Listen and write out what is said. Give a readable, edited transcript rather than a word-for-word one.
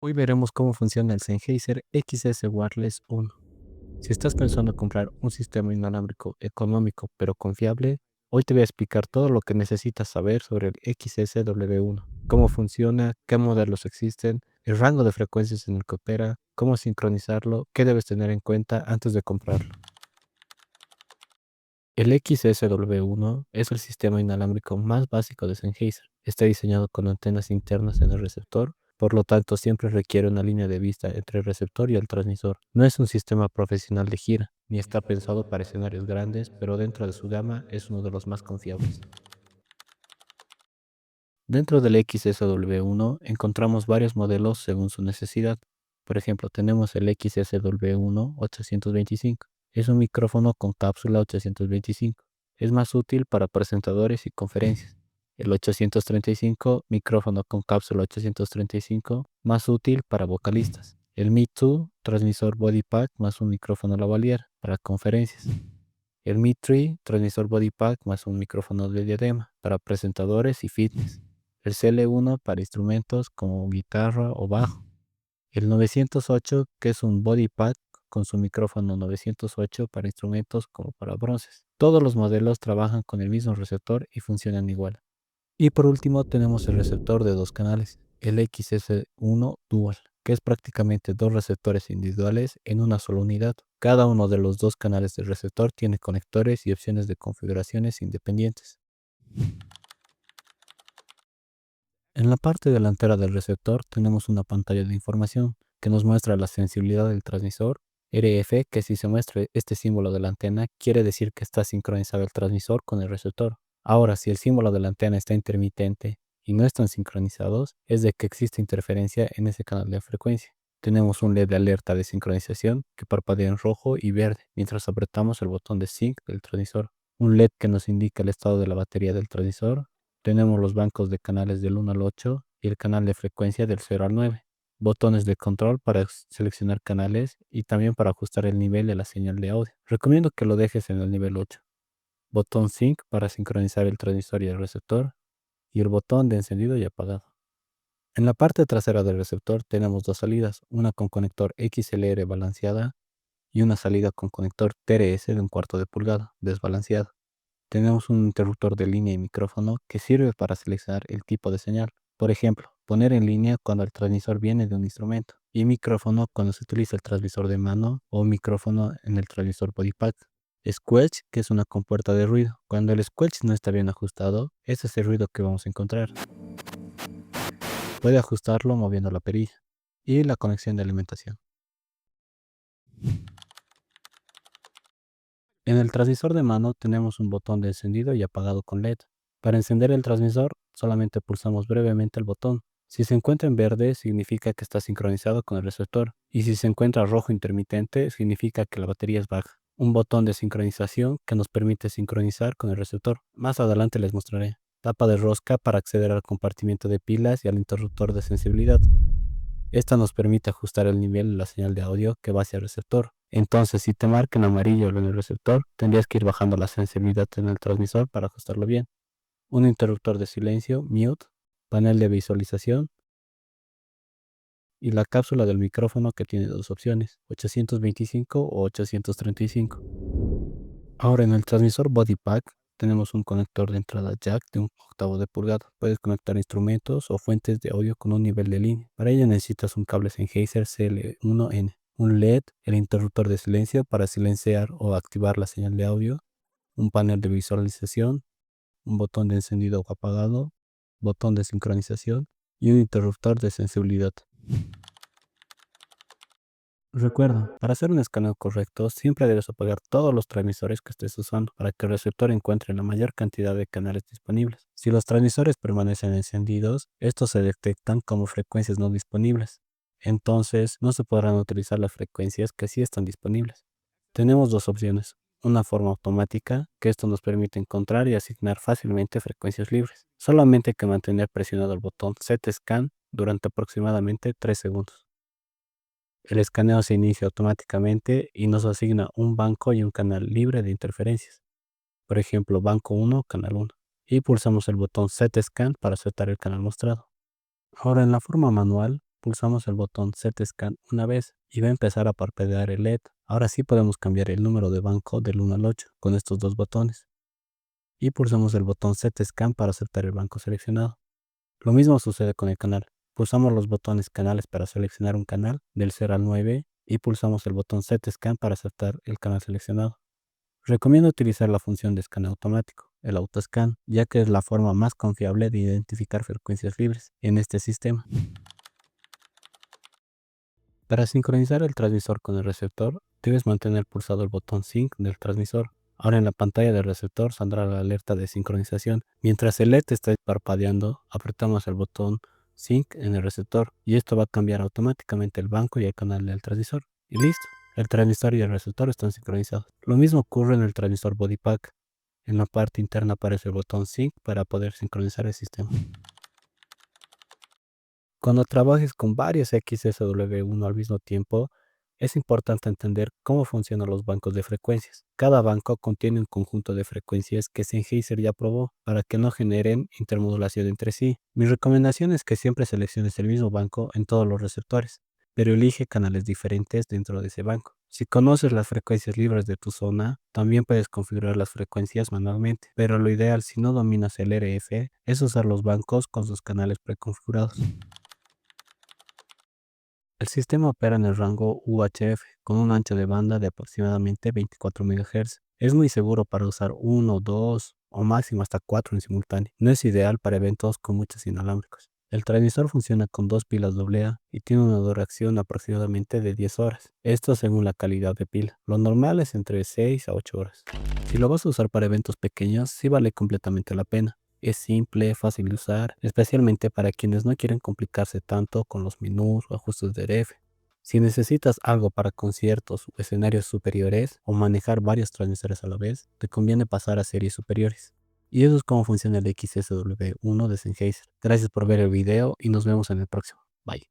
Hoy veremos cómo funciona el Sennheiser XS Wireless 1. Si estás pensando en comprar un sistema inalámbrico económico pero confiable, hoy te voy a explicar todo lo que necesitas saber sobre el XSW1, cómo funciona, qué modelos existen, el rango de frecuencias en el que opera, cómo sincronizarlo, qué debes tener en cuenta antes de comprarlo. El XSW1 es el sistema inalámbrico más básico de Sennheiser. Está diseñado con antenas internas en el receptor, por lo tanto siempre requiere una línea de vista entre el receptor y el transmisor. No es un sistema profesional de gira, ni está pensado para escenarios grandes, pero dentro de su gama es uno de los más confiables. Dentro del XSW1 encontramos varios modelos según su necesidad. Por ejemplo, tenemos el XSW1 825. Es un micrófono con cápsula 825. Es más útil para presentadores y conferencias. El 835, micrófono con cápsula 835, más útil para vocalistas. El Mi 2, transmisor body pack más un micrófono lavalier para conferencias. El Mi 3, transmisor body pack más un micrófono de diadema para presentadores y fitness. El CL1 para instrumentos como guitarra o bajo. El 908, que es un body pack con su micrófono 908 para instrumentos como para bronces. Todos los modelos trabajan con el mismo receptor y funcionan igual. Y por último tenemos el receptor de dos canales, el XS1 Dual, que es prácticamente dos receptores individuales en una sola unidad. Cada uno de los dos canales del receptor tiene conectores y opciones de configuraciones independientes. En la parte delantera del receptor tenemos una pantalla de información que nos muestra la sensibilidad del transmisor, RF, que si se muestra este símbolo de la antena quiere decir que está sincronizado el transmisor con el receptor. Ahora, si el símbolo de la antena está intermitente y no están sincronizados, es de que existe interferencia en ese canal de frecuencia. Tenemos un LED de alerta de sincronización que parpadea en rojo y verde mientras apretamos el botón de sync del transmisor. Un LED que nos indica el estado de la batería del transmisor. Tenemos los bancos de canales del 1 al 8 y el canal de frecuencia del 0 al 9. Botones de control para seleccionar canales y también para ajustar el nivel de la señal de audio. Recomiendo que lo dejes en el nivel 8. Botón Sync para sincronizar el transmisor y el receptor. Y el botón de encendido y apagado. En la parte trasera del receptor tenemos dos salidas, una con conector XLR balanceada y una salida con conector TRS de 1/4 de pulgada, desbalanceada. Tenemos un interruptor de línea y micrófono que sirve para seleccionar el tipo de señal. Por ejemplo, poner en línea cuando el transmisor viene de un instrumento y micrófono cuando se utiliza el transmisor de mano o micrófono en el transmisor body pack. Squelch, que es una compuerta de ruido. Cuando el squelch no está bien ajustado, ese es el ruido que vamos a encontrar. Puede ajustarlo moviendo la perilla. Y la conexión de alimentación. En el transmisor de mano tenemos un botón de encendido y apagado con LED. Para encender el transmisor, solamente pulsamos brevemente el botón. Si se encuentra en verde, significa que está sincronizado con el receptor, y si se encuentra rojo intermitente, significa que la batería es baja. Un botón de sincronización que nos permite sincronizar con el receptor. Más adelante les mostraré. Tapa de rosca para acceder al compartimiento de pilas y al interruptor de sensibilidad. Esta nos permite ajustar el nivel de la señal de audio que va hacia el receptor. Entonces, si te marca en amarillo en el receptor, tendrías que ir bajando la sensibilidad en el transmisor para ajustarlo bien. Un interruptor de silencio, mute, panel de visualización y la cápsula del micrófono que tiene dos opciones, 825 o 835. Ahora en el transmisor body pack tenemos un conector de entrada jack de 1/8 de pulgada. Puedes conectar instrumentos o fuentes de audio con un nivel de línea. Para ello necesitas un cable Sennheiser CL1N, un LED, el interruptor de silencio para silenciar o activar la señal de audio, un panel de visualización, un botón de encendido o apagado, botón de sincronización y un interruptor de sensibilidad. Recuerda, para hacer un escaneo correcto, siempre debes apagar todos los transmisores que estés usando para que el receptor encuentre la mayor cantidad de canales disponibles. Si los transmisores permanecen encendidos, estos se detectan como frecuencias no disponibles. Entonces, no se podrán utilizar las frecuencias que sí están disponibles. Tenemos dos opciones. Una forma automática, que esto nos permite encontrar y asignar fácilmente frecuencias libres. Solamente hay que mantener presionado el botón Set Scan durante aproximadamente 3 segundos. El escaneo se inicia automáticamente y nos asigna un banco y un canal libre de interferencias. Por ejemplo, banco 1, canal 1. Y pulsamos el botón Set Scan para aceptar el canal mostrado. Ahora en la forma manual, pulsamos el botón Z-Scan una vez y va a empezar a parpadear el LED. Ahora sí podemos cambiar el número de banco del 1 al 8 con estos dos botones. Y pulsamos el botón Z-Scan para aceptar el banco seleccionado. Lo mismo sucede con el canal. Pulsamos los botones canales para seleccionar un canal del 0 al 9 y pulsamos el botón Z-Scan para aceptar el canal seleccionado. Recomiendo utilizar la función de escaneo automático, el autoscan, ya que es la forma más confiable de identificar frecuencias libres en este sistema. Para sincronizar el transmisor con el receptor, debes mantener pulsado el botón Sync del transmisor. Ahora en la pantalla del receptor saldrá la alerta de sincronización. Mientras el LED está parpadeando, apretamos el botón Sync en el receptor y esto va a cambiar automáticamente el banco y el canal del transmisor. Y listo, el transmisor y el receptor están sincronizados. Lo mismo ocurre en el transmisor Body Pack. En la parte interna aparece el botón Sync para poder sincronizar el sistema. Cuando trabajes con varios XSW1 al mismo tiempo, es importante entender cómo funcionan los bancos de frecuencias. Cada banco contiene un conjunto de frecuencias que Sennheiser ya probó para que no generen intermodulación entre sí. Mi recomendación es que siempre selecciones el mismo banco en todos los receptores, pero elige canales diferentes dentro de ese banco. Si conoces las frecuencias libres de tu zona, también puedes configurar las frecuencias manualmente, pero lo ideal si no dominas el RF es usar los bancos con sus canales preconfigurados. El sistema opera en el rango UHF con un ancho de banda de aproximadamente 24 MHz. Es muy seguro para usar uno, dos o máximo hasta cuatro en simultáneo. No es ideal para eventos con muchos inalámbricos. El transmisor funciona con dos pilas AA y tiene una duración aproximadamente de 10 horas. Esto según la calidad de pila. Lo normal es entre 6 a 8 horas. Si lo vas a usar para eventos pequeños, sí vale completamente la pena. Es simple, fácil de usar, especialmente para quienes no quieren complicarse tanto con los menús o ajustes de RF. Si necesitas algo para conciertos o escenarios superiores o manejar varios transmisores a la vez, te conviene pasar a series superiores. Y eso es cómo funciona el XSW1 de Sennheiser. Gracias por ver el video y nos vemos en el próximo. Bye.